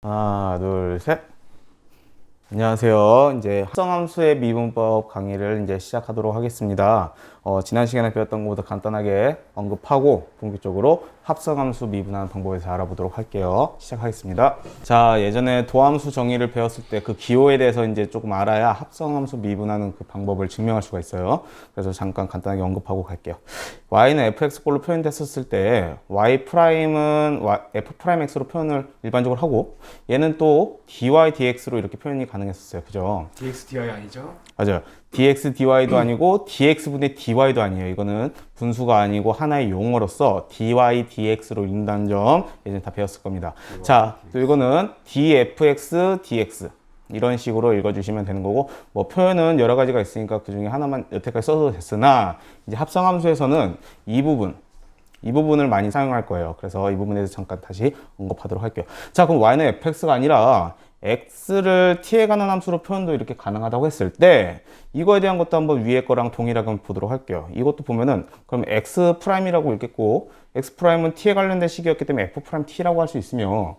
하나, 둘, 셋. 안녕하세요. 이제 합성함수의 미분법 강의를 이제 시작하도록 하겠습니다. 지난 시간에 배웠던 것보다 간단하게 언급하고 본격적으로 합성함수 미분하는 방법에 대해서 알아보도록 할게요. 시작하겠습니다. 자, 예전에 도함수 정의를 배웠을 때 그 기호에 대해서 이제 조금 알아야 합성함수 미분하는 그 방법을 증명할 수가 있어요. 그래서 잠깐 간단하게 언급하고 갈게요. y는 fx꼴로 표현됐었을 때 y 프라임은 f 프라임 x로 표현을 일반적으로 하고 얘는 또 dy dx로 이렇게 표현이 가능했었어요. 그죠? dx dy 아니죠? 맞아요. dx dy도 아니고 dx분의 dy도 아니에요. 이거는 분수가 아니고 하나의 용어로서 dy dx로 읽는다는 점 예전에 다 배웠을 겁니다. 자, 또 이거는 dfx dx 이런 식으로 읽어주시면 되는 거고, 뭐 표현은 여러 가지가 있으니까 그 중에 하나만 여태까지 써도 됐으나 이제 합성함수에서는 이 부분을 많이 사용할 거예요. 그래서 이 부분에 대해서 잠깐 다시 언급하도록 할게요. 자, 그럼 y는 fx가 아니라 x를 t에 관한 함수로 표현도 이렇게 가능하다고 했을 때 이거에 대한 것도 한번 위에 거랑 동일하게 한번 보도록 할게요. 이것도 보면은 그럼 x 프라임이라고 읽겠고 x 프라임은 t에 관련된 식이었기 때문에 f 프라임 t라고 할 수 있으며,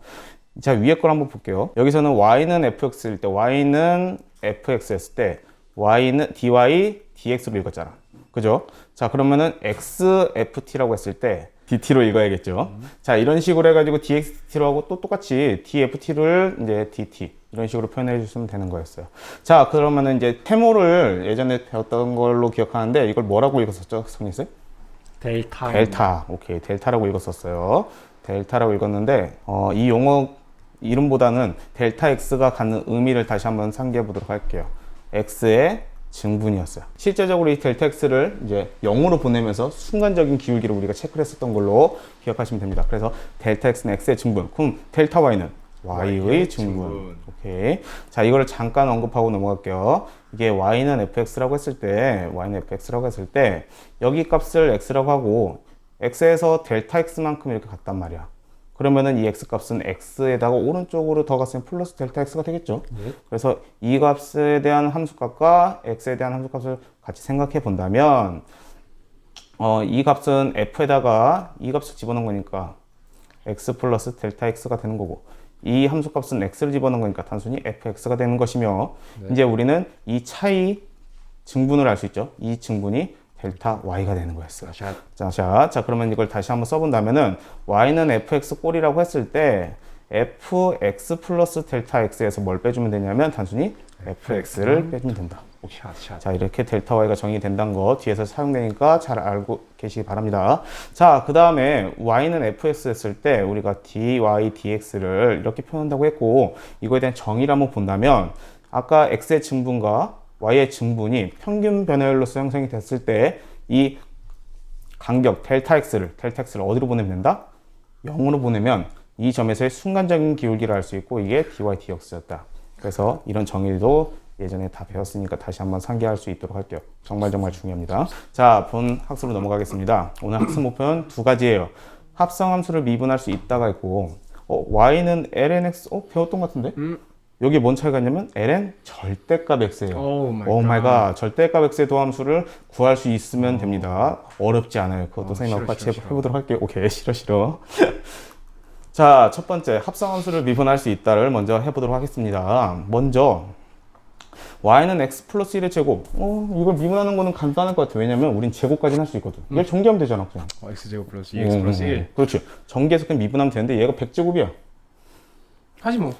자, 위에 걸 한번 볼게요. 여기서는 y는 fx일 때 y는 fx였을 때 y는 dy dx로 읽었잖아. 그죠? 자, 그러면은 xft라고 했을 때 dt로 읽어야겠죠. 자, 이런 식으로 해가지고 dxt로 하고 또 똑같이 dft를 이제 dt 이런 식으로 표현해 주시면 되는 거였어요. 자, 그러면은 이제 태모를 예전에 배웠던 걸로 기억하는데 이걸 뭐라고 읽었었죠, 성민 쌤? 델타. 오케이, 델타라고 읽었었어요. 델타라고 읽었는데 이 용어 이름보다는 델타 x가 갖는 의미를 다시 한번 상기해 보도록 할게요. x의 증분이었어요. 실제적으로 이 델타 x를 이제 0으로 보내면서 순간적인 기울기를 우리가 체크를 했었던 걸로 기억하시면 됩니다. 그래서 델타 x는 x의 증분, 그럼 델타 y는 y의 증분. 오케이. 자, 이거를 잠깐 언급하고 넘어갈게요. 이게 y는 fx라고 했을 때 여기 값을 x라고 하고 x에서 델타 x만큼 이렇게 갔단 말이야. 그러면은 이 x 값은 x에다가 오른쪽으로 더 갔으면 플러스 델타 x가 되겠죠. 네. 그래서 이 값에 대한 함수값과 x에 대한 함수값을 같이 생각해 본다면 이 값은 f에다가 이 값을 집어넣은 거니까 x 플러스 델타 x가 되는 거고, 이 함수값은 x를 집어넣은 거니까 단순히 fx가 되는 것이며, 네. 이제 우리는 이 차이 증분을 알 수 있죠. 이 증분이 델타 y가 되는 거였어요. 자, 그러면 이걸 다시 한번 써본다면은 y는 fx 꼴이라고 했을 때 fx 플러스 델타 x에서 뭘 빼주면 되냐면 단순히 fx를 빼주면 된다. 자, 이렇게 델타 y가 정의된다는 거 뒤에서 사용되니까 잘 알고 계시기 바랍니다. 자, 그 다음에 y는 fx 했을 때 우리가 dy dx를 이렇게 표현한다고 했고, 이거에 대한 정의를 한번 본다면 아까 x의 증분과 y의 증분이 평균 변화율로서 형성이 됐을 때 이 간격 델타 x를 어디로 보내면 된다? 0으로 보내면 이 점에서의 순간적인 기울기를 알 수 있고 이게 dy dx였다. 그래서 이런 정의도 예전에 다 배웠으니까 다시 한번 상기할 수 있도록 할게요. 정말 중요합니다. 자, 본 학습으로 넘어가겠습니다. 오늘 학습 목표는 두 가지예요. 합성함수를 미분할 수 있다가 있고 y는 lnx 배웠던 것 같은데? 여기 뭔 차이가 있냐면 ln 절대값 x예요. 오 마이 갓. 절대값 x의 도함수를 구할 수 있으면 됩니다. 어렵지 않아요. 그것도 선생님하고 같이 해보도록 할게요. 오케이, 싫어. 자, 첫 번째 합성함수를 미분할 수 있다를 먼저 해보도록 하겠습니다. 먼저 y는 x 플러스 1의 제곱. 이걸 미분하는 거는 간단할 것 같아요. 왜냐면 우린 제곱까지는 할 수 있거든. 이걸 전개하면 되잖아, 그냥. x제곱 플러스 2x 플러스 1. 그렇지. 전개해서 그냥 미분하면 되는데 얘가 100제곱이야. 하지 뭐.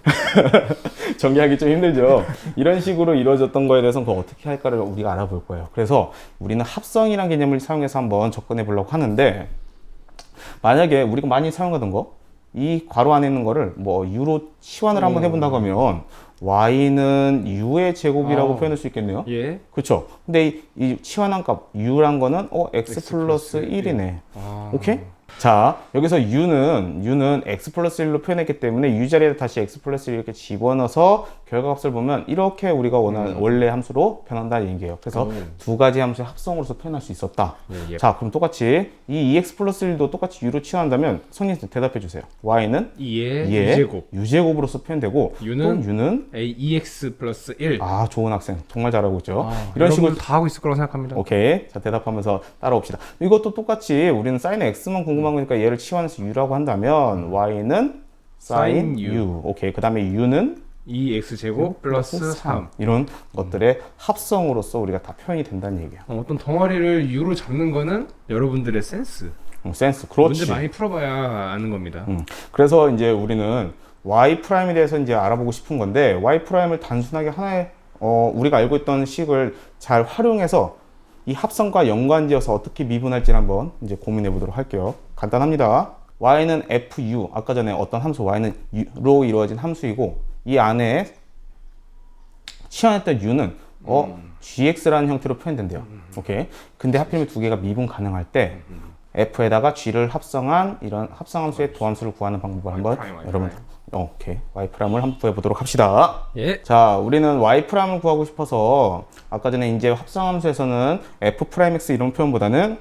전개하기 좀 힘들죠. 이런 식으로 이루어졌던 거에 대해서는 그걸 어떻게 할까를 우리가 알아볼 거예요. 그래서 우리는 합성이라는 개념을 사용해서 한번 접근해 보려고 하는데, 만약에 우리가 많이 사용하던 거, 이 괄호 안에 있는 거를 뭐 u로 치환을 한번 해본다고 하면 y는 u의 제곱이라고 표현할 수 있겠네요. 예. 그렇죠. 근데 이 치환한 값 u란 거는 x 플러스 1이네. 오케이? 자, 여기서 u는 x 플러스 1로 표현했기 때문에 u 자리에 다시 x 플러스 1 이렇게 집어넣어서 결과값을 보면 이렇게 우리가 원하는 원래 함수로 변한다는 얘기예요. 그래서 두 가지 함수의 합성으로서 표현할 수 있었다. 예. 자, 그럼 똑같이 이 2x 플러스 1도 똑같이 u로 치환한다면 성님 대답해 주세요. y는 2의 u제곱. u제곱으로서 표현되고 u는 또 u는 2x 플러스 1. 아, 좋은 학생. 정말 잘하고 있죠. 이런 식으로 다 하고 있을 거라고 생각합니다. 오케이. 자, 대답하면서 따라옵시다. 이것도 똑같이 우리는 사인 x만 궁금한 거니까 얘를 치환해서 u라고 한다면 y는 sin sin u. 오케이. 그다음에 u는 2x 제곱 플러스 3. 이런 것들의 합성으로서 우리가 다 표현이 된다는 얘기야. 어떤 덩어리를 u로 잡는 거는 여러분들의 센스. 센스. 그렇지. 문제 많이 풀어봐야 아는 겁니다. 그래서 이제 우리는 y 프라임에 대해서 이제 알아보고 싶은 건데 y 프라임을 단순하게 하나의 우리가 알고 있던 식을 잘 활용해서 이 합성과 연관지어서 어떻게 미분할지 한번 이제 고민해 보도록 할게요. 간단합니다. y는 fu, 아까 전에 어떤 함수 y는 u로 이루어진 함수이고 이 안에 치환했던 u는 gx라는 형태로 표현된대요. 오케이. 근데 하필이면 두 개가 미분 가능할 때 f에다가 g를 합성한 이런 합성함수의 도함수를 구하는 방법을 한번 여러분 오케이 y 프라임을 한번 구해 보도록 합시다. 예. 자, 우리는 y 프라임을 구하고 싶어서 아까 전에 이제 합성함수에서는 f 프라임 x 이런 표현보다는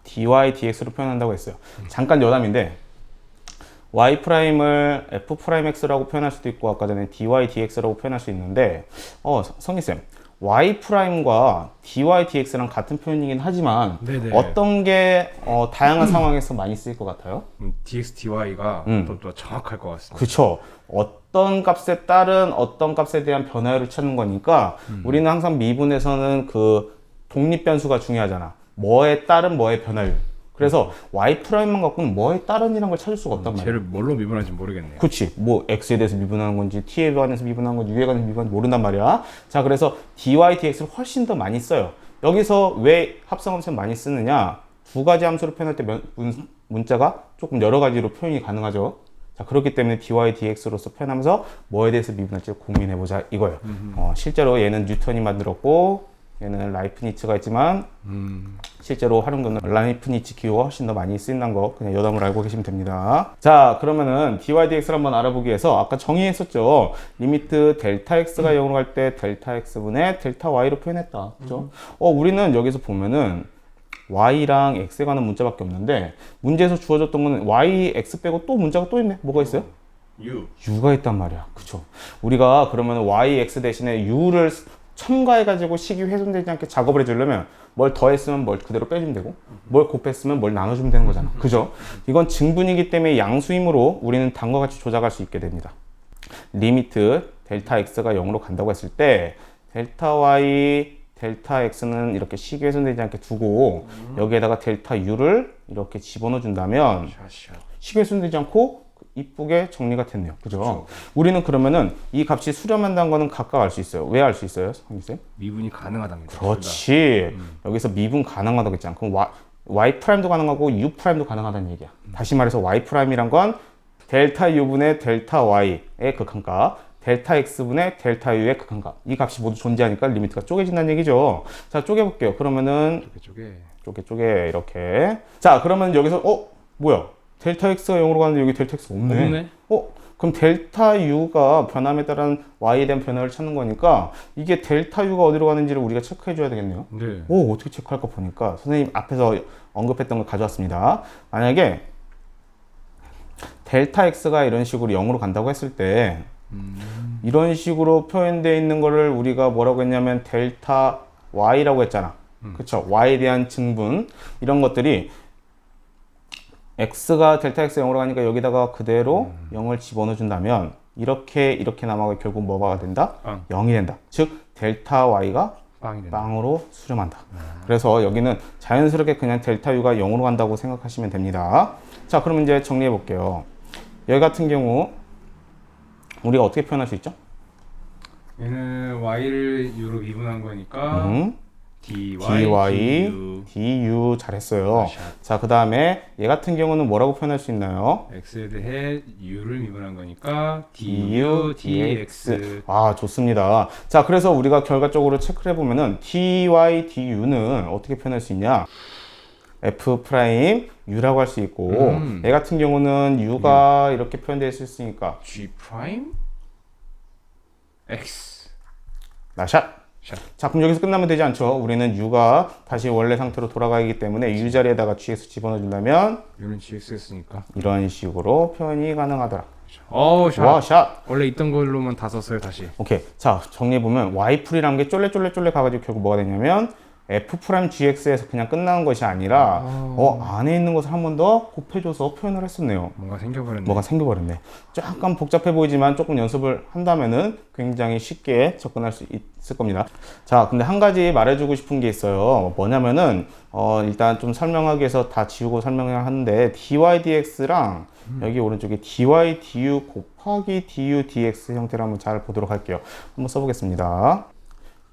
dy dx로 표현한다고 했어요. 잠깐 여담인데 y 프라임을 f 프라임 x라고 표현할 수도 있고 아까 전에 dy dx라고 표현할 수 있는데 성희 쌤, y 프라임과 dy dx랑 같은 표현이긴 하지만 네네. 어떤 게 다양한 상황에서 많이 쓰일 것 같아요? dx dy가 더 정확할 것 같습니다. 그쵸. 어떤 값에 따른 어떤 값에 대한 변화율을 찾는 거니까 우리는 항상 미분에서는 그 독립 변수가 중요하잖아. 뭐에 따른 뭐의 변화율. 그래서 y 프라임만 갖고는 뭐에 따른이라는 걸 찾을 수가 없단 말이야. 쟤를 뭘로 미분할지 모르겠네요. 그치. 뭐 x에 대해서 미분하는 건지 t에 관해서 미분하는 건지 u에 관해서 미분하는 건지 모른단 말이야. 자, 그래서 dy dx를 훨씬 더 많이 써요. 여기서 왜 합성함수를 많이 쓰느냐? 두 가지 함수를 표현할 때 문자가 조금 여러 가지로 표현이 가능하죠. 자, 그렇기 때문에 dy dx로서 표현하면서 뭐에 대해서 미분할지 고민해보자 이거예요. 실제로 얘는 뉴턴이 만들었고 얘는 라이프니츠가 있지만 실제로 활용도는 라이프니츠 기호가 훨씬 더 많이 쓰인다는 거 그냥 여담을 알고 계시면 됩니다. 자, 그러면은 dy dx를 한번 알아보기 위해서 아까 정의했었죠. 리미트 델타 x가 0으로 갈 때 델타 x분의 델타 y로 표현했다. 그죠? 우리는 여기서 보면은 y랑 x에 관한 문자밖에 없는데 문제에서 주어졌던 거는 y, x 빼고 또 문자가 또 있네. 뭐가 있어요? u가 있단 말이야. 그쵸? 우리가 그러면 y, x 대신에 u를 첨가해가지고 식이 훼손되지 않게 작업을 해주려면 뭘 더했으면 뭘 그대로 빼주면 되고 뭘 곱했으면 뭘 나눠주면 되는 거잖아. 그죠? 이건 증분이기 때문에 양수이므로 우리는 다음과 같이 조작할 수 있게 됩니다. 리미트 델타 x가 0으로 간다고 했을 때 델타 y, 델타 x는 이렇게 식이 훼손되지 않게 두고 여기에다가 델타 u를 이렇게 집어넣어 준다면 식이 훼손되지 않고 이쁘게 정리가 됐네요. 그죠? 우리는 그러면은 이 값이 수렴한다는 거는 각각 알 수 있어요. 왜 알 수 있어요, 성희쌤? 미분이 가능하답니다. 그렇지. 여기서 미분 가능하다고 했잖아. 그럼 y 프라임도 가능하고 u 프라임도 가능하다는 얘기야. 다시 말해서 y 프라임이란 건 델타 u분의 델타 y의 극한값, 델타 x분의 델타 u의 극한값. 이 값이 모두 존재하니까 리미트가 쪼개진다는 얘기죠. 자, 쪼개볼게요. 그러면은 쪼개 이렇게. 자, 그러면 여기서 뭐야? 델타 x가 0으로 가는데 여기 델타 x가 없네. 그럼 델타 u가 변함에 따른 y에 대한 변화를 찾는 거니까 이게 델타 u가 어디로 가는지를 우리가 체크해 줘야 되겠네요. 네. 어떻게 체크할까 보니까 선생님 앞에서 언급했던 걸 가져왔습니다. 만약에 델타 x가 이런 식으로 0으로 간다고 했을 때 이런 식으로 표현되어 있는 거를 우리가 뭐라고 했냐면 델타 y라고 했잖아. 그쵸? y에 대한 증분 이런 것들이 x가 델타 x 0으로 가니까 여기다가 그대로 0을 집어넣어 준다면 이렇게 남아가 결국 뭐가 된다? 0이 된다. 즉 델타 y가 빵으로 수렴한다. 그래서 여기는 자연스럽게 그냥 델타 u가 0으로 간다고 생각하시면 됩니다. 자, 그럼 이제 정리해 볼게요. 여기 같은 경우 우리가 어떻게 표현할 수 있죠? 얘는 y를 u로 미분한 거니까 dy, du 잘했어요. 자, 그 다음에 얘 같은 경우는 뭐라고 표현할 수 있나요? x에 대해 u를 미분한 거니까 du, dx. 아, 좋습니다. 자, 그래서 우리가 결과적으로 체크를 해보면은 dy, du는 어떻게 표현할 수 있냐? f 프라임 u라고 할 수 있고 얘 같은 경우는 u가 이렇게 표현되어 있으니까 g 프라임 x. 나샷. 자, 그럼 여기서 끝나면 되지 않죠? 우리는 u가 다시 원래 상태로 돌아가기 때문에 u 자리에다가 gx 집어넣어 준다면 u는 gx였으니까 이런 식으로 표현이 가능하더라. 샷. 와, 샷. 원래 있던 걸로만 다 썼어요, 다시. 오케이. 자, 정리해보면 y풀이라는 게 쫄래 가가지고 결국 뭐가 되냐면 F'GX에서 그냥 끝나는 것이 아니라 안에 있는 것을 한 번 더 곱해줘서 표현을 했었네요. 뭔가 생겨버렸네. 뭐가 생겨버렸네. 약간 복잡해 보이지만 조금 연습을 한다면은 굉장히 쉽게 접근할 수 있을 겁니다. 자, 근데 한 가지 말해주고 싶은 게 있어요. 뭐냐면은 일단 좀 설명하기 위해서 다 지우고 설명을 하는데 dy dx랑 여기 오른쪽에 dy du 곱하기 du dx 형태로 한번 잘 보도록 할게요. 한번 써보겠습니다.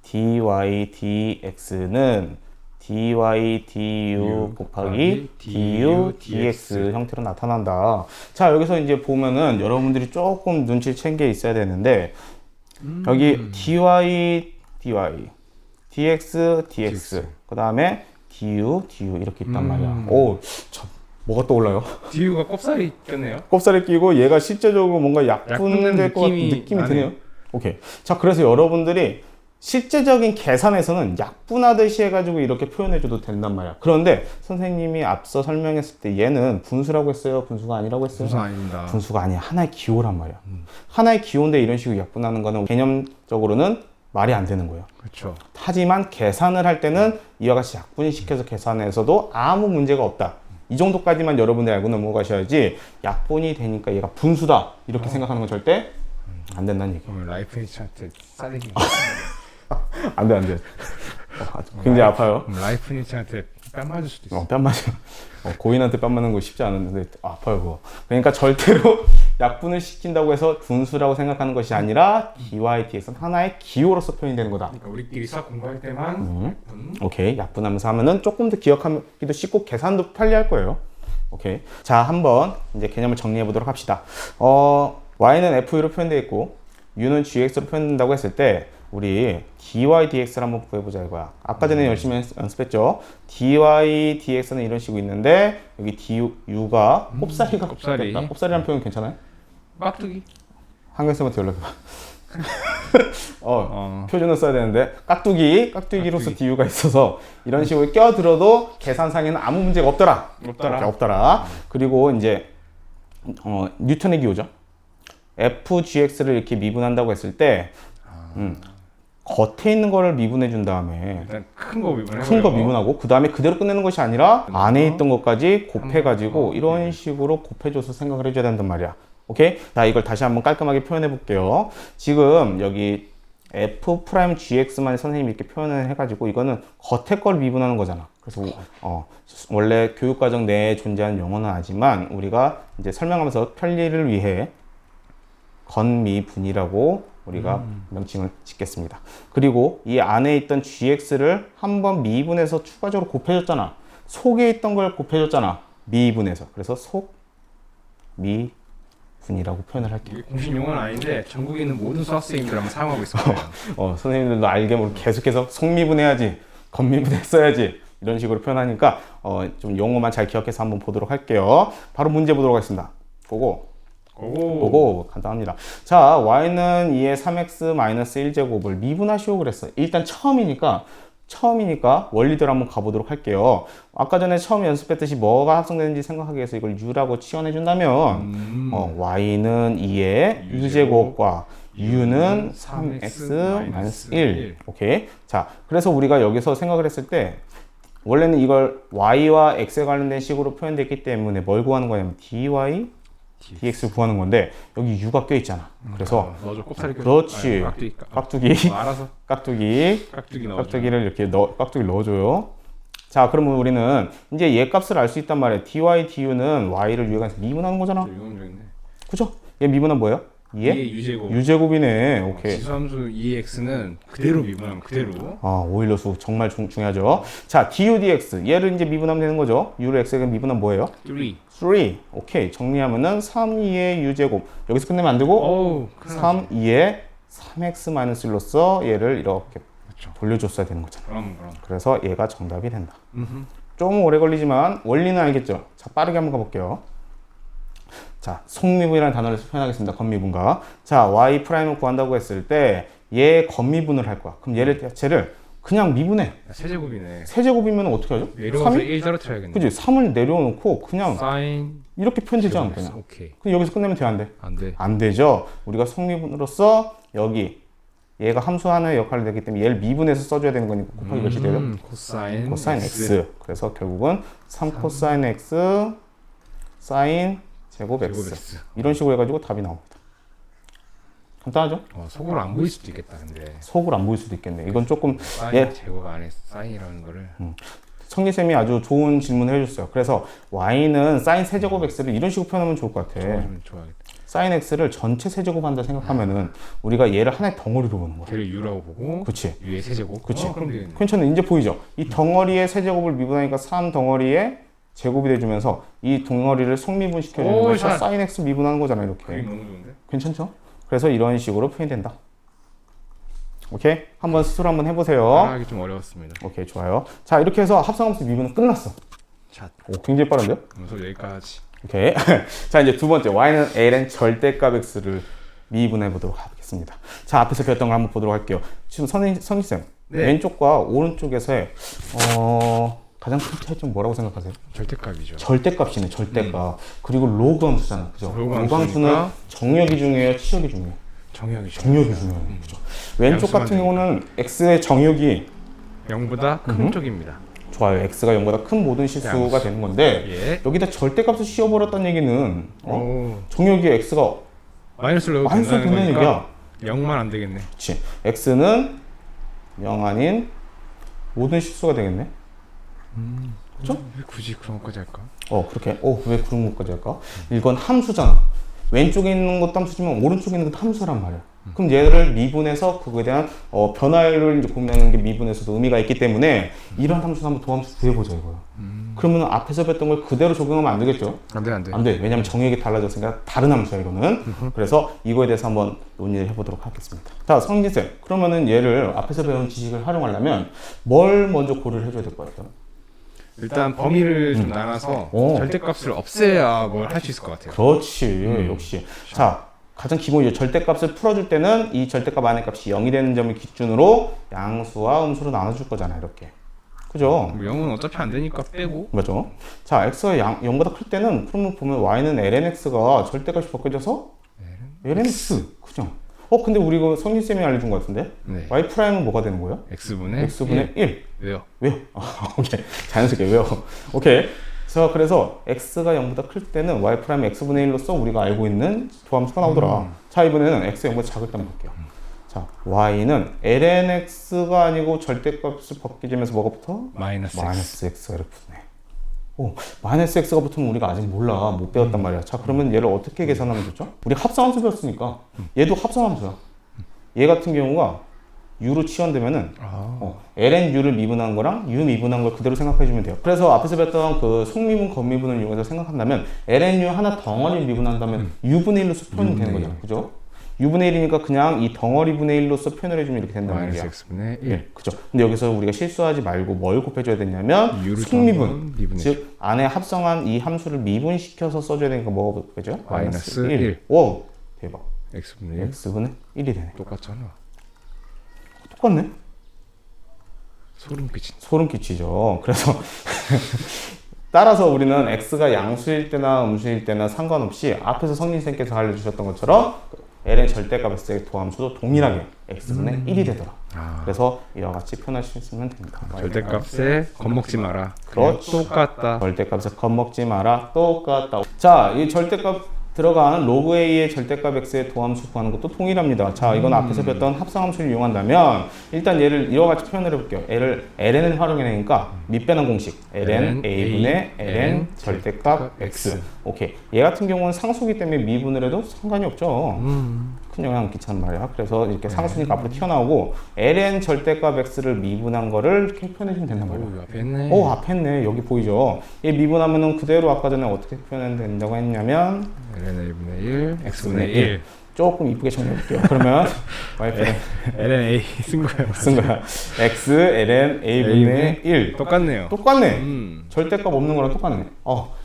dy dx는 dy du 곱하기 du dx 형태로 나타난다. 자, 여기서 이제 보면은 여러분들이 조금 눈치를 챈 게 있어야 되는데 여기 dy dx dx 그 다음에 du 이렇게 있단 말이야. 오, 참, 뭐가 떠올라요? du가 꼽살이 꼈네요. 꼽살이 끼고 얘가 실제적으로 뭔가 약분된 약분될 것 같은 느낌이 드네요. 오케이. 자, 그래서 여러분들이 실제적인 계산에서는 약분하듯이 해가지고 이렇게 표현해줘도 된단 말이야. 그런데 선생님이 앞서 설명했을 때 얘는 분수라고 했어요? 분수가 아니라고 했어요? 분수 아닙니다. 분수가 아니야. 하나의 기호란 말이야. 하나의 기호인데 이런 식으로 약분하는 거는 개념적으로는 말이 안 되는 거예요. 그렇죠. 하지만 계산을 할 때는 이와 같이 약분시켜서 계산해서도 아무 문제가 없다. 이 정도까지만 여러분들이 알고 넘어가셔야지 약분이 되니까 얘가 분수다 이렇게 생각하는 건 절대 안 된다는 얘기예요. 오늘 라이프니츠한테 싸대기. 안 돼. 굉장히 아파요. 라이프니츠한테 뺨 맞을 수도 있어. 뺨 맞아. 고인한테 뺨 맞는 거 쉽지 않은데 아파요 그거. 그러니까 절대로 약분을 시킨다고 해서 분수라고 생각하는 것이 아니라 dy dx는 하나의 기호로서 표현이 되는 거다. 그러니까 우리끼리 수학 공부할 때만 오케이. 약분하면서 하면은 조금 더 기억하기도 쉽고 계산도 편리할 거예요. 오케이. 자, 한번 이제 개념을 정리해 보도록 합시다. y는 fu로 표현되어 있고 u는 gx로 표현된다고 했을 때 우리 dy dx를 한번 구해보자 이거야. 아까 전에 열심히 연습했죠. dy dx는 이런 식으로 있는데 여기 du가 곱살이가 곱살이. 곱살이라는 표현 괜찮아요? 깍두기. 한글쌤한테 연락해봐. 표준을 써야 되는데 깍두기로서 du가 있어서 이런 식으로 껴들어도 계산상에는 아무 문제가 없더라. 그리고 이제 뉴턴의 기호죠. fgx를 이렇게 미분한다고 했을 때 겉에 있는 거를 미분해 준 다음에 일단 큰 거 미분해. 큰 거 미분하고 그 다음에 그대로 끝내는 것이 아니라 안에 있던 것까지 곱해가지고 이런 식으로 곱해줘서 생각을 해줘야 된단 말이야. 오케이? 자, 이걸 다시 한번 깔끔하게 표현해 볼게요. 지금 여기 f'gx만 선생님이 이렇게 표현을 해가지고 이거는 겉에 걸 미분하는 거잖아. 그래서 원래 교육과정 내에 존재하는 용어는 아니지만 우리가 이제 설명하면서 편리를 위해 건미분이라고 우리가 명칭을 짓겠습니다. 그리고 이 안에 있던 gx를 한번 미분해서 추가적으로 곱해줬잖아. 속에 있던 걸 곱해줬잖아. 미분해서. 그래서 속미분이라고 표현을 할게요. 이게 공식 용어는 아닌데 전국에 있는 모든 수학생님들 한번 사용하고 있을 거예요. 선생님들도 알게 모르게 계속해서 속미분해야지, 건미분했어야지 이런 식으로 표현하니까 좀 용어만 잘 기억해서 한번 보도록 할게요. 바로 문제 보도록 하겠습니다. 고고. 간단합니다. 자, y는 2의 3x-1제곱을 미분하시오 그랬어. 일단 처음이니까 원리대로 한번 가보도록 할게요. 아까 전에 처음 연습했듯이 뭐가 합성되는지 생각하기 위해서 이걸 u라고 치환해 준다면 y는 2의 u제곱과 u는 3x-1. 오케이. 자, 그래서 우리가 여기서 생각을 했을 때 원래는 이걸 y와 x에 관련된 식으로 표현됐기 때문에 뭘 구하는 거냐면 dy dx를 구하는 건데 여기 u가 껴 있잖아. 그래서 넣어줘. 곱살이 껴. 그렇지. 깍두기. 알아서. 깍두기를 이렇게 깍두기 넣어줘요. 자, 그러면 우리는 이제 얘 값을 알 수 있단 말이야. dy du는 y를 u에 관해서 미분하는 거잖아. 그죠? 얘 미분은 뭐예요? 2의 유제곱. 유제곱이네. 오케이. 지수함수 2x는 그대로 미분하면 그대로. 오일러수 정말 중요하죠. 자, du dx 얘를 이제 미분하면 되는 거죠. u를 x에게 미분하면 뭐예요? 3. 오케이. 정리하면은 3,2의 u제곱. 여기서 끝내면 안 되고 3,2의 3x-1로서 얘를 이렇게 돌려줬어야 되는 거잖아. 그럼. 그래서 얘가 정답이 된다. 좀 오래 걸리지만 원리는 알겠죠? 자, 빠르게 한번 가볼게요. 자, 속미분이라는 단어를 표현하겠습니다. 건미분과. 자, y 프라임을 구한다고 했을 때 얘 건미분을 할 거야. 그럼 쟤를 그냥 미분해. 세제곱이네. 세제곱이면 어떻게 하죠? 내려와서 1 떨어뜨려야겠네. 그지? 3을 내려놓고 그냥 사인 이렇게 표현되지 않아 그냥. 오케이. 그럼 여기서 끝내면 돼, 안 돼? 안 돼. 안 되죠. 우리가 속미분으로서 여기 얘가 함수 하나의 역할을 되기 때문에 얘를 미분해서 써줘야 되는 거니까 곱하기 몇이 돼요? 코사인 X. 그래서 결국은 3 코사인 X 사인 제곱 X. 이런 식으로 해가지고 답이 나옵니다. 간단하죠? 속으로 안 보일 수도 있겠다. 근데 속으로 안 보일 수도 있겠네. 이건 조금 사인 제곱 안에 사인이라는 거를 성리쌤이 아주 좋은 질문을 해줬어요. 그래서 y는 사인 세제곱 x를 이런 식으로 표현하면 좋을 것 같아. 좋아하겠다. 사인 x를 전체 세제곱 한다 생각하면은 우리가 얘를 하나의 덩어리로 보는 거야. 걔를 u라고 보고 그치? u의 세제곱. 그치? 그럼 되겠네. 괜찮네. 이제 보이죠? 이 덩어리의 세제곱을 미분하니까 3 덩어리의 제곱이 돼주면서 이 덩어리를 성미분 시켜주는 오, 거니까 샷. 사인 x 미분하는 거잖아, 그림 이렇게. 너무 좋은데? 괜찮죠? 그래서 이런 식으로 표현된다. 오케이? 한번 스스로 한번 해보세요. 따라하기 좀 어려웠습니다. 오케이, 좋아요. 자, 이렇게 해서 합성함수 미분은 끝났어. 샷. 오, 굉장히 빠른데요? 그래서 여기까지. 오케이. 자, 이제 두 번째. y는 ln 절대값 x를 미분해 보도록 하겠습니다. 자, 앞에서 배웠던 걸 한번 보도록 할게요. 지금 선생님, 네. 왼쪽과 오른쪽에서의, 가장 큰 차이점 뭐라고 생각하세요? 절대값이죠. 절대값이네, 절대값. 그리고 로그 함수잖아. 그죠? 로그 로그 함수는 함수니까 정역이 중요해요, 치역이 중요해요? 정역이죠. 정역이 중요해요. 그죠? 왼쪽 양수만 같은 경우는 x의 정역이 0보다 큰 쪽입니다. 좋아요. x가 0보다 큰 모든 실수가 되는 건데, 예. 여기다 절대값을 씌워버렸다는 얘기는, 오. 정역이 x가 마이너스를 넣어도 마이너스가 된다는 된다는 거니까 얘기야. 0만 안 되겠네. 그치. x는 0 아닌 모든 실수가 되겠네. 그쵸? 왜 굳이 그런 것까지 할까? 그렇게. 왜 그런 것까지 할까? 이건 함수잖아. 왼쪽에 있는 것도 함수지만 오른쪽에 있는 것도 함수란 말이야. 그럼 얘를 미분해서 그거에 대한 변화를 이제 고민하는 게 미분에서도 의미가 있기 때문에 이런 함수 한번 도함수 구해보자 이거야. 그러면 앞에서 뵀던 걸 그대로 적용하면 안 되겠죠? 안 돼, 안 돼. 안 돼. 왜냐면 정역이 달라졌으니까 다른 함수야 이거는. 그래서 이거에 대해서 한번 논의를 해보도록 하겠습니다. 자, 성진쌤. 그러면은 얘를 앞에서 배운 지식을 활용하려면 뭘 먼저 고려를 해줘야 될 것 같아요? 일단 범위를 좀 나눠서 오. 절대값을 없애야 뭘 할 수 있을 것 같아요. 그렇지. 역시. 자, 가장 기본이죠. 절대값을 풀어줄 때는 이 절대값 안의 값이 0이 되는 점을 기준으로 양수와 음수로 나눠줄 거잖아요. 이렇게. 그죠? 뭐 0은 어차피 안 되니까 빼고. 맞죠? 자, x가 0보다 클 때는 그러면 보면 y는 lnx가 절대값이 바뀌어져서 lnx. 그죠? 근데 우리 이거 성진쌤이 알려준 것 같은데? 네. y 프라임은 뭐가 되는 거예요? x분의 x분의 1. 왜요? 왜요? 오케이. 자연스럽게 왜요? 오케이. 그래서 x가 0보다 클 때는 y 프라임 x분의 1로서 우리가 알고 있는 조함수가 나오더라. 자, 이번에는 x가 0보다 작을 때 한번 볼게요. 자, y는 lnx가 아니고 절대값을 바뀌면서 뭐가 붙어? 마이너스 마이너스 x가 이렇게 붙네. 마이너스 x가 붙으면 우리가 아직 몰라. 못 배웠단 말이야. 자, 그러면 얘를 어떻게 계산하면 좋죠? 우리 합성함수 배웠으니까 얘도 합성함수야. 얘 같은 경우가 u로 치환되면은 ln u를 미분한 거랑 u 미분한 걸 그대로 생각해 주면 돼요. 그래서 앞에서 배웠던 그 속미분, 겉미분을 이용해서 생각한다면 ln u 하나 덩어리를 미분한다면 u분의 1로서 표현이 되는 거잖아. 그죠? u분의 1이니까 그냥 이 덩어리 분의 1로서 표현을 해주면 이렇게 된다는 마이너스 얘기야. x분의 1. 예, 그죠. 근데 여기서 우리가 실수하지 말고 뭘 곱해줘야 되냐면 u를 속미분, 더하면 미분해. 즉 안에 합성한 이 함수를 미분시켜서 써줘야 되니까 뭐가 곱해져? 마이너스 1. 오, 대박. x분의 1. x분의 1이 되네. 똑같잖아. 똑같네. 소름 끼친. 소름 끼치죠. 그래서 따라서 우리는 x가 양수일 때나 음수일 때나 상관없이 앞에서 성진쌤께서 알려주셨던 것처럼 ln 절대값의 도함수도 동일하게 x분의 1이 되더라. 그래서 이와 같이 표현하시면 됩니다. 절대값에 겁먹지 마라. 그렇죠. 똑같다. 절대값에 겁먹지 마라. 똑같다. 자, 이 절대값 들어간 로그 a의 절대값 x의 도함수 구하는 것도 동일합니다. 자, 이건 앞에서 배웠던 합성함수를 이용한다면 일단 얘를 이와 같이 표현을 해볼게요. 얘를 ln을 활용해내니까 밑배는 공식 ln a분의 ln 절대값 x. 오케이. 얘 같은 경우는 상수기 때문에 미분을 해도 상관이 없죠. 큰 영향 안 끼치는 말이야. 그래서 이렇게 상수니까 앞으로 튀어나오고 ln 절대값 x를 미분한 거를 이렇게 표현해주면 된단 말이야. 오, 앞에 했네. 앞에 했네. 여기 보이죠? 얘 미분하면은 그대로 아까 전에 어떻게 표현하면 된다고 했냐면 ln a분의 1, x분의 1. 조금 이쁘게 정리해볼게요. 그러면 y분의 ln a 쓴 거예요. 쓴 거야. x ln a분의 1 똑같네요. 똑같네. 절대값 없는 거랑 똑같네.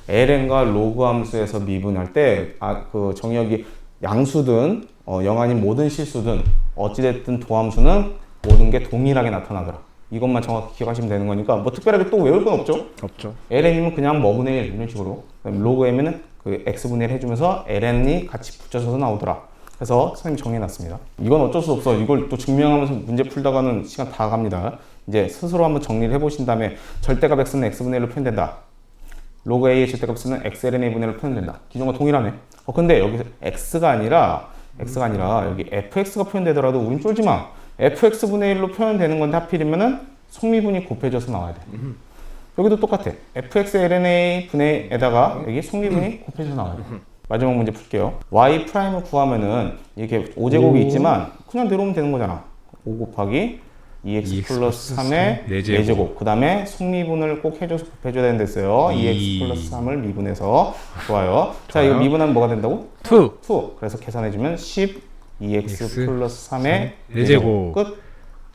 ln과 로그 함수에서 미분할 때 그 정역이 양수든 0 아닌 모든 실수든 어찌됐든 도함수는 모든 게 동일하게 나타나더라. 이것만 정확히 기억하시면 되는 거니까 뭐 특별하게 또 외울 건 없죠? 없죠. ln이면 그냥 뭐분의 1 이런 식으로. 그다음에 로그 m은 그 x분의 1 해주면서 ln이 같이 붙여져서 나오더라. 그래서 선생님이 정리해놨습니다. 이건 어쩔 수 없어. 이걸 또 증명하면서 문제 풀다가는 시간 다 갑니다. 이제 스스로 한번 정리를 해보신 다음에 절대값 x는 x분의 1로 표현된다. 로그 a의 절대값은 xln의 분의 1로 표현된다. 기존과 동일하네. 근데 여기서 x가 아니라 여기 fx가 표현되더라도 우린 쫄지 마. fx분의 1로 표현되는 건데 하필이면은 속미분이 곱해져서 나와야 돼. 여기도 똑같아. fxln의 분의에다가 여기 속미분이 곱해져서 나와야 돼. 마지막 문제 풀게요. y 프라임을 구하면은 이렇게 5제곱이 있지만 그냥 내려오면 되는 거잖아. 5 곱하기 2x 플러스 3의 4제곱. 그 다음에 속미분을 꼭 해줘서 곱해줘야 되는 데어요 2x 플러스 3을 미분해서. 좋아요. 자, 이거 미분하면 뭐가 된다고? 2. 그래서 계산해주면 12x 플러스 3의 4제곱. 끝.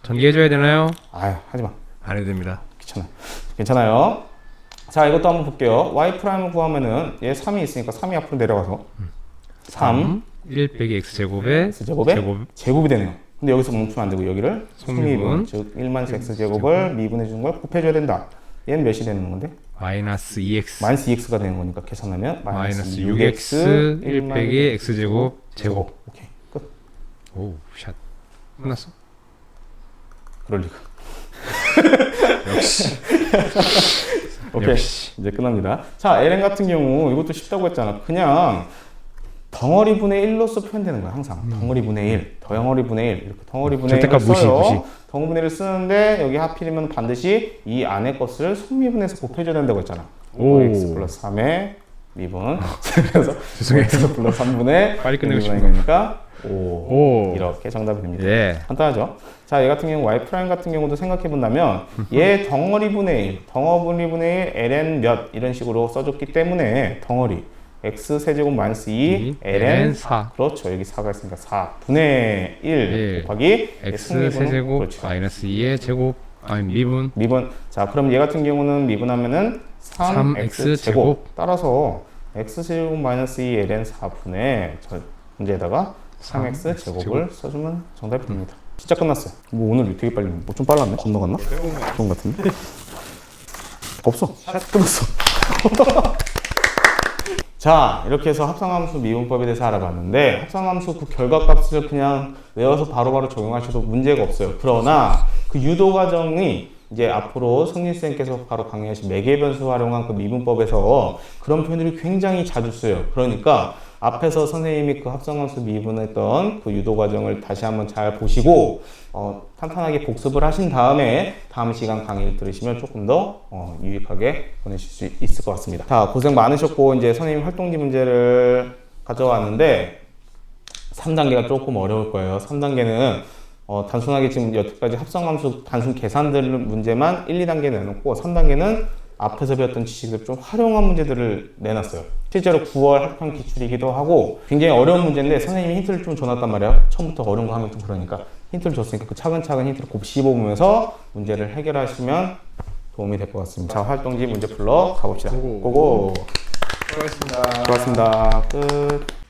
전개해줘야 되나요? 아유, 하지마. 안 해도 됩니다. 귀찮아. 괜찮아요. 자, 이것도 한번 볼게요. y 프라임을 구하면은 얘 3이 있으니까 3이 앞으로 내려가서 3 1 빼기 x제곱에 x제곱에 제곱이 되네요. 근데 여기서 멈추면 안 되고 여기를 속미분. 속미분, 즉 1만 x제곱을 미분해 주는 걸 곱해줘야 된다. 얘는 몇이 되는 건데? 마이너스 2x 마이너스 2x가 되는 거니까 계산하면 마이너스 6x 1 빼기 x제곱 제곱. 오케이, 끝. 오, 샷. 끝났어? 그럴 리가. 역시. 오케이, 역시. 이제 끝납니다. 자, ln 같은 경우 이것도 쉽다고 했잖아. 그냥 덩어리 분의 1로서 표현되는 거야. 항상 덩어리 분의 1, 덩어리 분의 1 이렇게 덩어리 분의 1을 절대값 무시, 써요. 무시. 덩어리 분의 1을 쓰는데 여기 하필이면 반드시 이 안에 것을 속미분해서 곱해줘야 된다고 했잖아. 오. x 플러스 3의 미분. 그래서 죄송해요. x 플러스 3분의 빨리 끝내고 싶어요. 거니까 5. 오. 이렇게 정답이 됩니다. 예. 간단하죠? 자, 얘 같은 경우 y 프라임 같은 경우도 생각해 본다면 얘 덩어리 분의 1, 덩어리 분의 1 ln 몇 이런 식으로 써줬기 때문에 덩어리 x 세제곱 마이너스 2 ln 4 그렇죠. 여기 4가 있으니까 4 분의 1 일. 곱하기 x 세제곱 그렇죠. 마이너스 2의 제곱 아니 미분 미분. 자, 그럼 얘 같은 경우는 미분하면은 3x 제곱. 따라서 x 제곱 마이너스 2 ln 4분의 문제에다가 3x 제곱을 써주면 정답이 됩니다. 진짜 끝났어요. 뭐 오늘 되게 빨리, 뭐 좀 빨랐네? 건너갔나? 그런 것 같은데? 없어. 끝났어. 자, 이렇게 해서 합성함수 미분법에 대해서 알아봤는데 합성함수 그 결과값을 그냥 외워서 바로바로 적용하셔도 문제가 없어요. 그러나 그 유도 과정이 이제 앞으로 성진쌤께서 바로 강의하신 매개변수 활용한 그 미분법에서 그런 표현들이 굉장히 자주 쓰여요. 그러니까 앞에서 선생님이 그 합성함수 미분했던 그 유도 과정을 다시 한번 잘 보시고 탄탄하게 복습을 하신 다음에 다음 시간 강의를 들으시면 조금 더 유익하게 보내실 수 있을 것 같습니다. 자, 고생 많으셨고 이제 선생님 활동지 문제를 가져왔는데 3단계가 조금 어려울 거예요. 3단계는 단순하게 지금 여태까지 합성함수 단순 계산들 문제만 1, 2단계 내놓고 3단계는 앞에서 배웠던 지식을 좀 활용한 문제들을 내놨어요. 실제로 9월 학평 기출이기도 하고 굉장히 어려운 문제인데 선생님이 힌트를 좀 줘놨단 말이에요. 처음부터 어려운 거 하면 좀 그러니까 힌트를 줬으니까 그 차근차근 힌트를 곱씹어보면서 문제를 해결하시면 도움이 될 것 같습니다. 자, 활동지 문제 풀러 가봅시다. 고고. 수고하셨습니다. 수고하셨습니다. 끝.